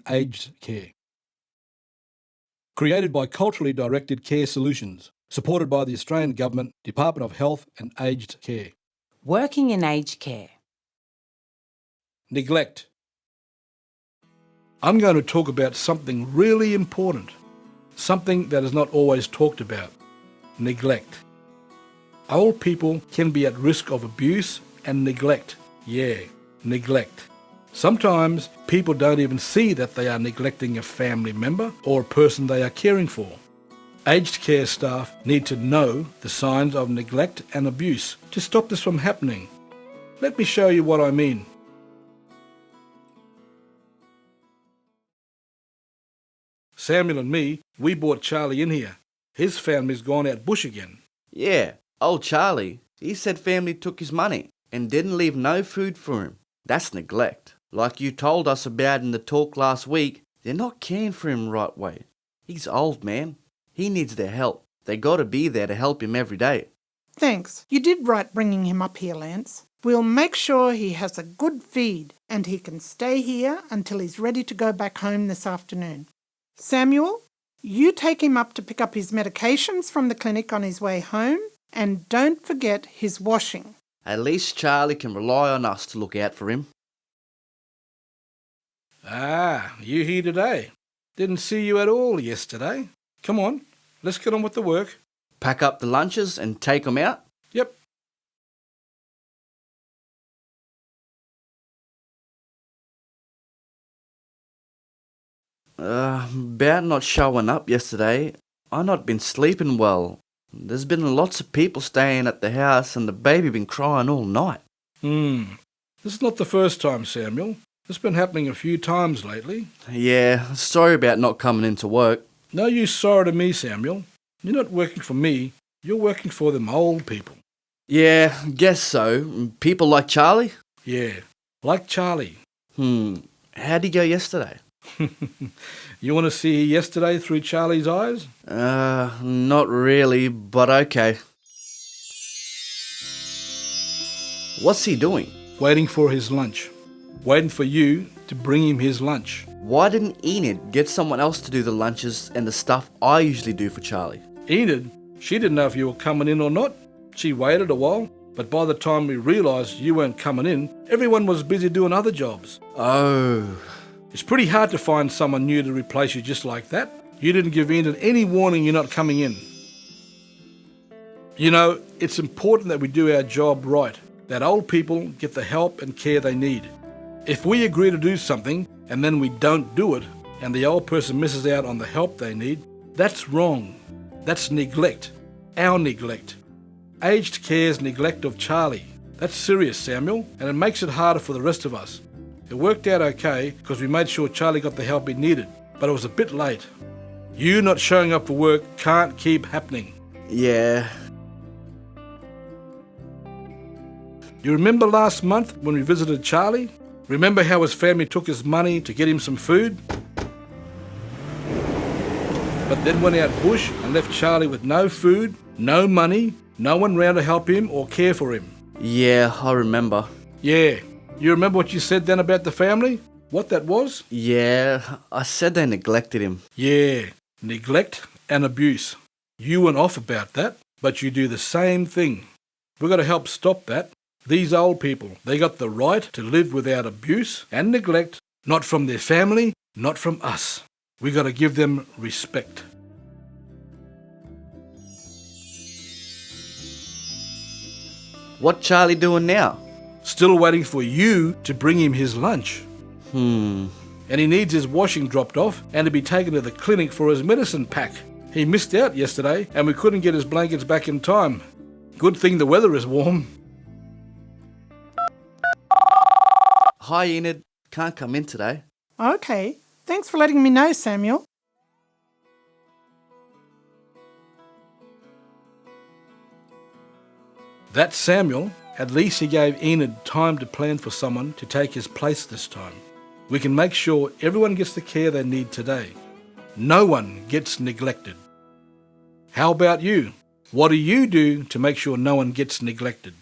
aged care. Created by Culturally Directed Care Solutions, supported by the Australian Government, Department of Health and Aged Care. Working in aged care. Neglect. I'm going to talk about something really important, something that is not always talked about. Neglect. Old people can be at risk of abuse and neglect. Yeah, neglect. Sometimes people don't even see that they are neglecting a family member or a person they are caring for. Aged care staff need to know the signs of neglect and abuse to stop this from happening. Let me show you what I mean. Samuel and me, we brought Charlie in here. His family's gone out bush again. Yeah, old Charlie, he said family took his money and didn't leave no food for him. That's neglect. Like you told us about in the talk last week, they're not caring for him right way. He's old, man. He needs their help. They gotta be there to help him every day. Thanks. You did right bringing him up here, Lance. We'll make sure he has a good feed and he can stay here until he's ready to go back home this afternoon. Samuel, you take him up to pick up his medications from the clinic on his way home, and don't forget his washing. At least Charlie can rely on us to look out for him. Ah, you here today. Didn't see you at all yesterday. Come on, let's get on with the work. Pack up the lunches and take them out? Yep. About not showing up yesterday. I not been sleeping well. There's been lots of people staying at the house and the baby been crying all night. This is not the first time, Samuel. It's been happening a few times lately. Yeah, sorry about not coming into work. No use sorry to me, Samuel. You're not working for me. You're working for them old people. Yeah, guess so. People like Charlie? Yeah, like Charlie. How'd he go yesterday? You want to see yesterday through Charlie's eyes? Not really, but okay. What's he doing? Waiting for his lunch. Waiting for you to bring him his lunch. Why didn't Enid get someone else to do the lunches and the stuff I usually do for Charlie? Enid, she didn't know if you were coming in or not. She waited a while, but by the time we realised you weren't coming in, everyone was busy doing other jobs. Oh. It's pretty hard to find someone new to replace you just like that. You didn't give Enid any warning you're not coming in. You know, it's important that we do our job right, that old people get the help and care they need. If we agree to do something and then we don't do it, and the old person misses out on the help they need, that's wrong. That's neglect. Our neglect. Aged care's neglect of Charlie. That's serious, Samuel, and it makes it harder for the rest of us. It worked out okay because we made sure Charlie got the help he needed, but it was a bit late. You not showing up for work can't keep happening. Yeah. You remember last month when we visited Charlie? Remember how his family took his money to get him some food? But then went out bush and left Charlie with no food, no money, no one round to help him or care for him. Yeah, I remember. Yeah. You remember what you said then about the family? What that was? Yeah, I said they neglected him. Yeah, neglect and abuse. You went off about that, but you do the same thing. We've got to help stop that. These old people, they got the right to live without abuse and neglect, not from their family, not from us. We got to give them respect. What Charlie doing now? Still waiting for you to bring him his lunch. And he needs his washing dropped off and to be taken to the clinic for his medicine pack. He missed out yesterday and we couldn't get his blankets back in time. Good thing the weather is warm. Hi, Enid. Can't come in today. Okay. Thanks for letting me know, Samuel. That's Samuel. At least he gave Enid time to plan for someone to take his place this time. We can make sure everyone gets the care they need today. No one gets neglected. How about you? What do you do to make sure no one gets neglected?